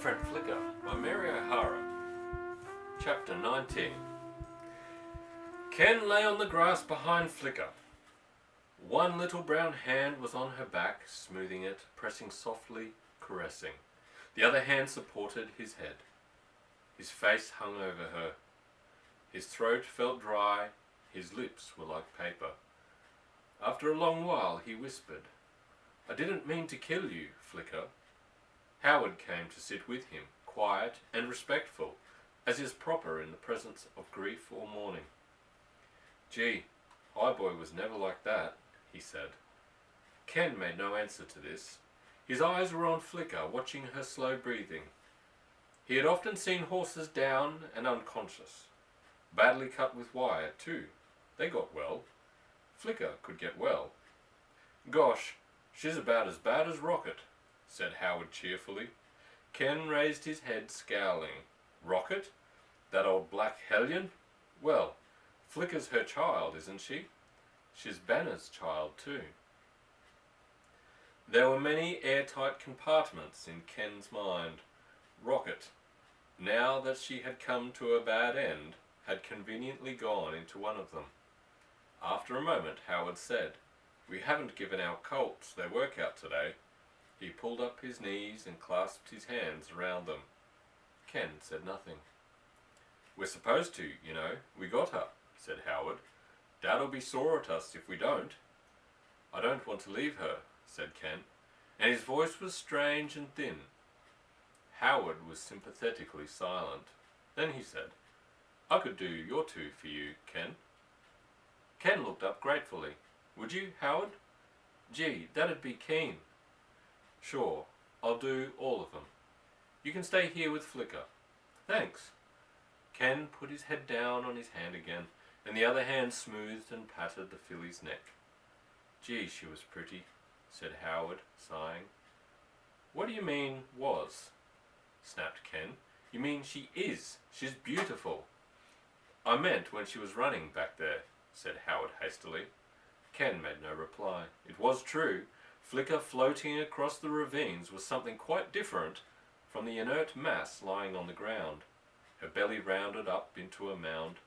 Friend Flicka by Mary O'Hara. Chapter 19. Ken lay on the grass behind Flicka. One little brown hand was on her back, smoothing it, pressing softly, caressing. The other hand supported his head. His face hung over her. His throat felt dry, his lips were like paper. After a long while he whispered, "I didn't mean to kill you, Flicka." Howard came to sit with him, quiet and respectful, as is proper in the presence of grief or mourning. "Gee, Highboy was never like that," he said. Ken made no answer to this. His eyes were on Flicka, watching her slow breathing. He had often seen horses down and unconscious. Badly cut with wire, too. They got well. Flicka could get well. "Gosh, she's about as bad as Rocket," said Howard cheerfully. Ken raised his head, scowling. "Rocket? That old black hellion? Well, Flicka's her child, isn't she? She's Banner's child, too." There were many airtight compartments in Ken's mind. Rocket, now that she had come to a bad end, had conveniently gone into one of them. After a moment, Howard said, "We haven't given our colts their workout today." He pulled up his knees and clasped his hands around them. Ken said nothing. "We're supposed to, you know. We got her," said Howard. "Dad'll be sore at us if we don't." "I don't want to leave her," said Ken, and his voice was strange and thin. Howard was sympathetically silent. Then he said, "I could do your two for you, Ken." Ken looked up gratefully. "Would you, Howard?" "Gee, that'd be keen." "Sure, I'll do all of them. You can stay here with Flicka." "Thanks." Ken put his head down on his hand again, and the other hand smoothed and patted the filly's neck. "Gee, she was pretty," said Howard, sighing. "What do you mean, was?" snapped Ken. "You mean she is. She's beautiful." "I meant when she was running back there," said Howard hastily. Ken made no reply. It was true. Flicka floating across the ravines was something quite different from the inert mass lying on the ground. Her belly rounded up into a mound,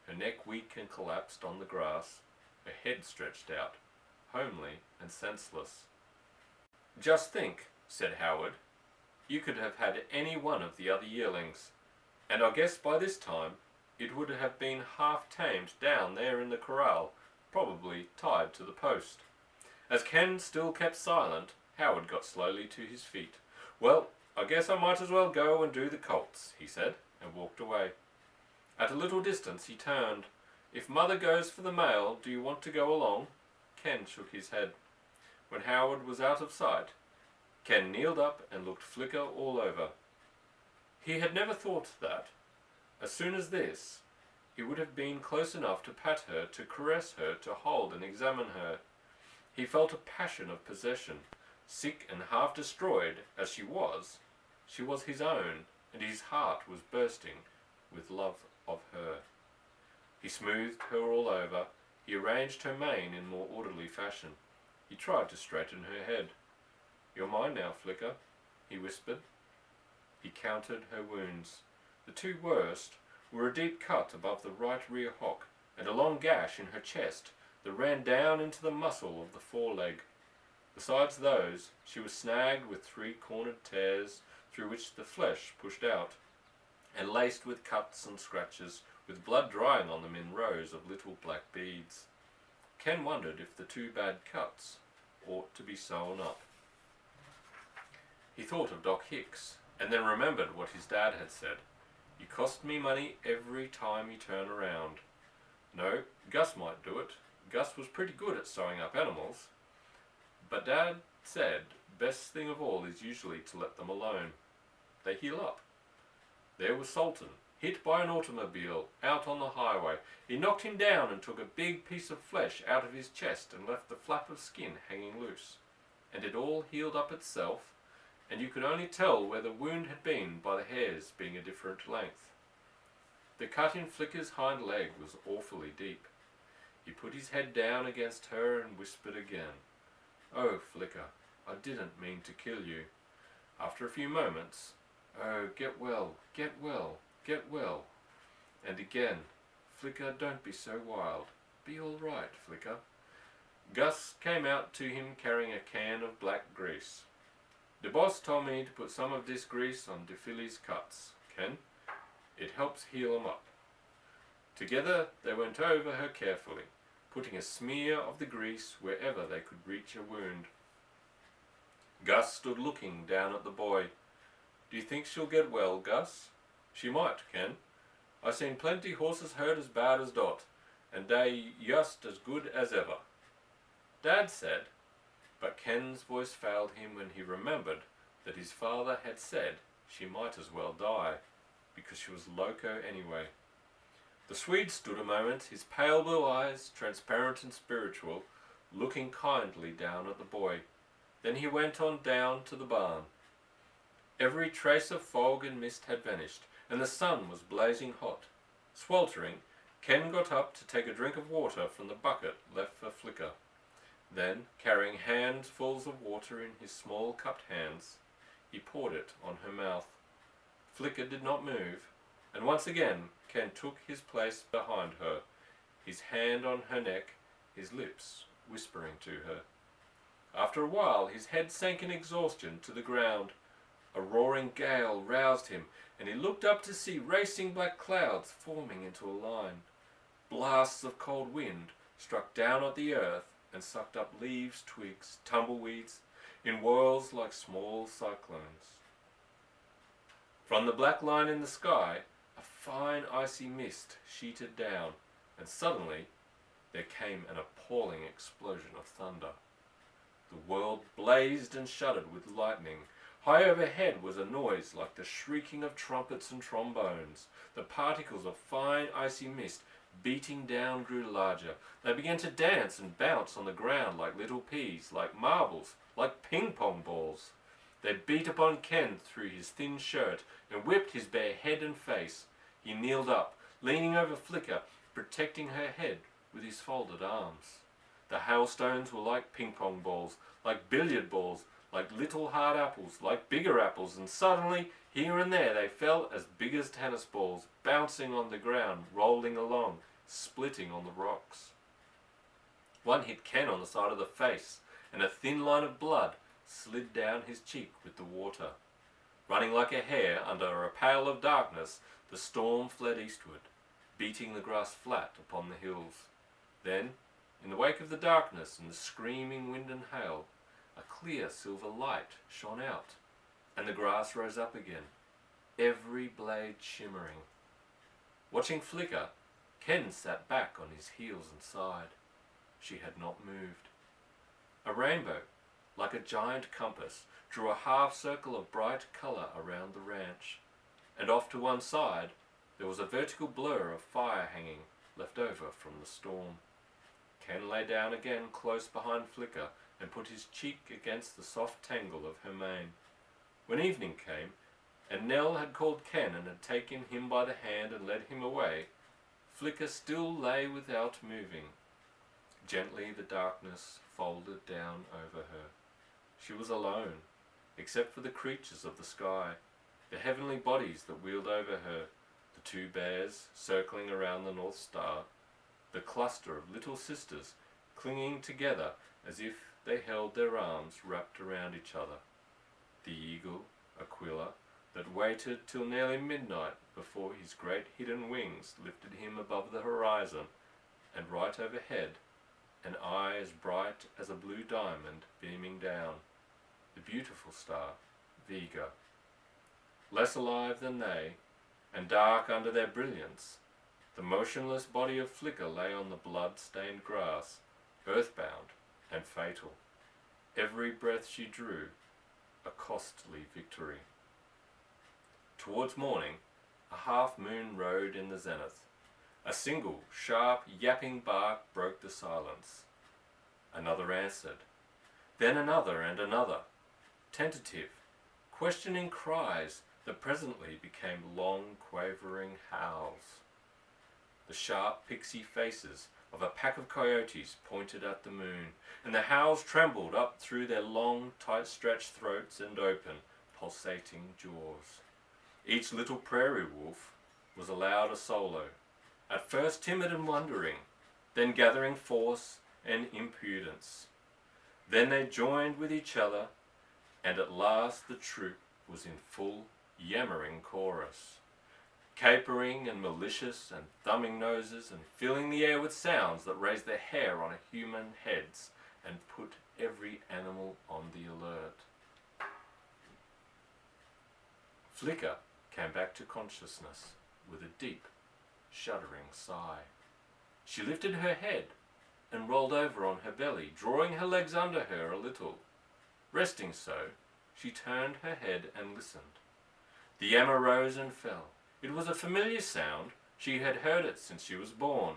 her neck weak and collapsed on the grass, her head stretched out, homely and senseless. "Just think," said Howard, "you could have had any one of the other yearlings, and I guess by this time it would have been half tamed down there in the corral, probably tied to the post." As Ken still kept silent, Howard got slowly to his feet. "Well, I guess I might as well go and do the colts," he said, and walked away. At a little distance he turned. "If Mother goes for the mail, do you want to go along?" Ken shook his head. When Howard was out of sight, Ken kneeled up and looked Flicka all over. He had never thought that, as soon as this, he would have been close enough to pat her, to caress her, to hold and examine her. He felt a passion of possession. Sick and half destroyed as she was his own, and his heart was bursting with love of her. He smoothed her all over. He arranged her mane in more orderly fashion. He tried to straighten her head. "You're mine now, Flicka," he whispered. He counted her wounds. The two worst were a deep cut above the right rear hock and a long gash in her chest that ran down into the muscle of the foreleg. Besides those, she was snagged with three-cornered tears through which the flesh pushed out, and laced with cuts and scratches, with blood drying on them in rows of little black beads. Ken wondered if the two bad cuts ought to be sewn up. He thought of Doc Hicks, and then remembered what his dad had said. "You cost me money every time you turn around." No, Gus might do it. Gus was pretty good at sewing up animals. But Dad said best thing of all is usually to let them alone. They heal up. There was Sultan, hit by an automobile out on the highway. He knocked him down and took a big piece of flesh out of his chest and left the flap of skin hanging loose. And it all healed up itself, and you could only tell where the wound had been by the hairs being a different length. The cut in Flicka's hind leg was awfully deep. He put his head down against her and whispered again, "Oh, Flicka, I didn't mean to kill you." After a few moments, Oh, get well, get well, get well. And again, Flicka, don't be so wild. Be all right, Flicka. Gus came out to him carrying a can of black grease. The boss told me to put some of this grease on de Philly's cuts, Ken. It helps heal 'em up. Together they went over her carefully, putting a smear of the grease wherever they could reach a wound. Gus stood looking down at the boy. Do you think she'll get well, Gus? She might, Ken. I seen plenty horses hurt as bad as dot, and they just as good as ever. Dad said, but Ken's voice failed him when he remembered that his father had said she might as well die, because she was loco anyway. The Swede stood a moment, his pale blue eyes, transparent and spiritual, looking kindly down at the boy. Then he went on down to the barn. Every trace of fog and mist had vanished, and the sun was blazing hot. Sweltering, Ken got up to take a drink of water from the bucket left for Flicka. Then, carrying handfuls of water in his small cupped hands, he poured it on her mouth. Flicka did not move, and once again Ken took his place behind her, his hand on her neck, his lips whispering to her. After a while his head sank in exhaustion to the ground. A roaring gale roused him, and he looked up to see racing black clouds forming into a line. Blasts of cold wind struck down at the earth and sucked up leaves, twigs, tumbleweeds, in whirls like small cyclones. From the black line in the sky, a fine icy mist sheeted down, and suddenly there came an appalling explosion of thunder. The world blazed and shuddered with lightning. High overhead was a noise like the shrieking of trumpets and trombones. The particles of fine icy mist beating down grew larger. They began to dance and bounce on the ground like little peas, like marbles, like ping-pong balls. They beat upon Ken through his thin shirt and whipped his bare head and face. He kneeled up, leaning over Flicka, protecting her head with his folded arms. The hailstones were like ping-pong balls, like billiard balls, like little hard apples, like bigger apples, and suddenly, here and there, they fell as big as tennis balls, bouncing on the ground, rolling along, splitting on the rocks. One hit Ken on the side of the face, and a thin line of blood slid down his cheek with the water. Running like a hare under a pale of darkness, the storm fled eastward, beating the grass flat upon the hills. Then, in the wake of the darkness and the screaming wind and hail, a clear silver light shone out, and the grass rose up again, every blade shimmering. Watching Flicka, Ken sat back on his heels and sighed. She had not moved. A rainbow, like a giant compass, drew a half circle of bright colour around the ranch, and off to one side there was a vertical blur of fire hanging, left over from the storm. Ken lay down again close behind Flicka and put his cheek against the soft tangle of her mane. When evening came, and Nell had called Ken and had taken him by the hand and led him away, Flicka still lay without moving. Gently the darkness folded down over her. She was alone, except for the creatures of the sky, the heavenly bodies that wheeled over her, the two bears circling around the North Star, the cluster of little sisters clinging together as if they held their arms wrapped around each other, the eagle, Aquila, that waited till nearly midnight before his great hidden wings lifted him above the horizon, and right overhead, an eye as bright as a blue diamond beaming down, the beautiful star, Vega. Less alive than they, and dark under their brilliance, the motionless body of Flicka lay on the blood-stained grass, earthbound and fatal. Every breath she drew, a costly victory. Towards morning, a half-moon rode in the zenith. A single, sharp, yapping bark broke the silence. Another answered. Then another and another. Tentative, questioning cries that presently became long, quavering howls. The sharp pixie faces of a pack of coyotes pointed at the moon, and the howls trembled up through their long, tight-stretched throats and open, pulsating jaws. Each little prairie wolf was allowed a solo, at first timid and wondering, then gathering force and impudence. Then they joined with each other, and at last the troop was in full yammering chorus, capering and malicious and thumbing noses and filling the air with sounds that raised the hair on human heads and put every animal on the alert. Flicka came back to consciousness with a deep, shuddering sigh. She lifted her head and rolled over on her belly, drawing her legs under her a little. Resting so, she turned her head and listened. The yammer rose and fell. It was a familiar sound. She had heard it since she was born.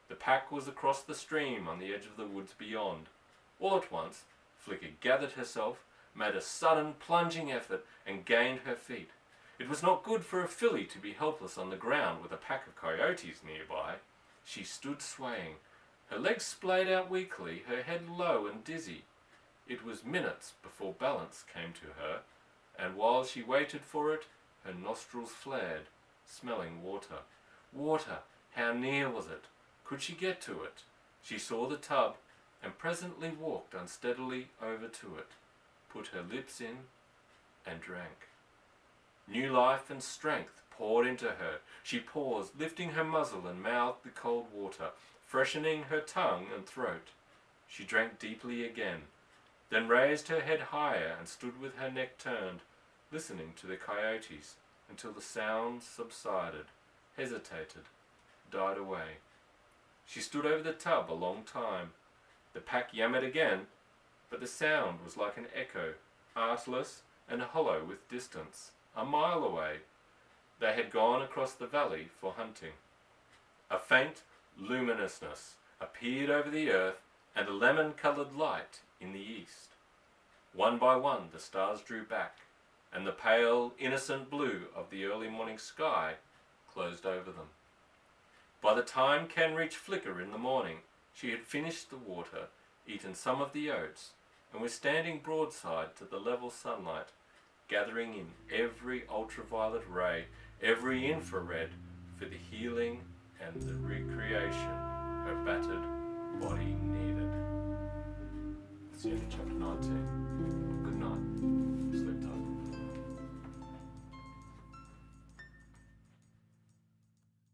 The pack was across the stream on the edge of the woods beyond. All at once, Flicka gathered herself, made a sudden plunging effort, and gained her feet. It was not good for a filly to be helpless on the ground with a pack of coyotes nearby. She stood swaying. Her legs splayed out weakly, her head low and dizzy. It was minutes before balance came to her, and while she waited for it, her nostrils flared, smelling water. Water! How near was it? Could she get to it? She saw the tub, and presently walked unsteadily over to it, put her lips in, and drank. New life and strength poured into her. She paused, lifting her muzzle and mouthed the cold water, freshening her tongue and throat. She drank deeply again, then raised her head higher and stood with her neck turned, listening to the coyotes until the sounds subsided, hesitated, died away. She stood over the tub a long time. The pack yammered again, but the sound was like an echo, artless and hollow with distance. A mile away, they had gone across the valley for hunting. A faint luminousness appeared over the earth, and a lemon-coloured light in the east. One by one the stars drew back, and the pale, innocent blue of the early morning sky closed over them. By the time Ken reached Flicka in the morning, she had finished the water, eaten some of the oats, and was standing broadside to the level sunlight, gathering in every ultraviolet ray, every infrared, for the healing and the recreation her battered body needed. That's the end of chapter 19. Good night.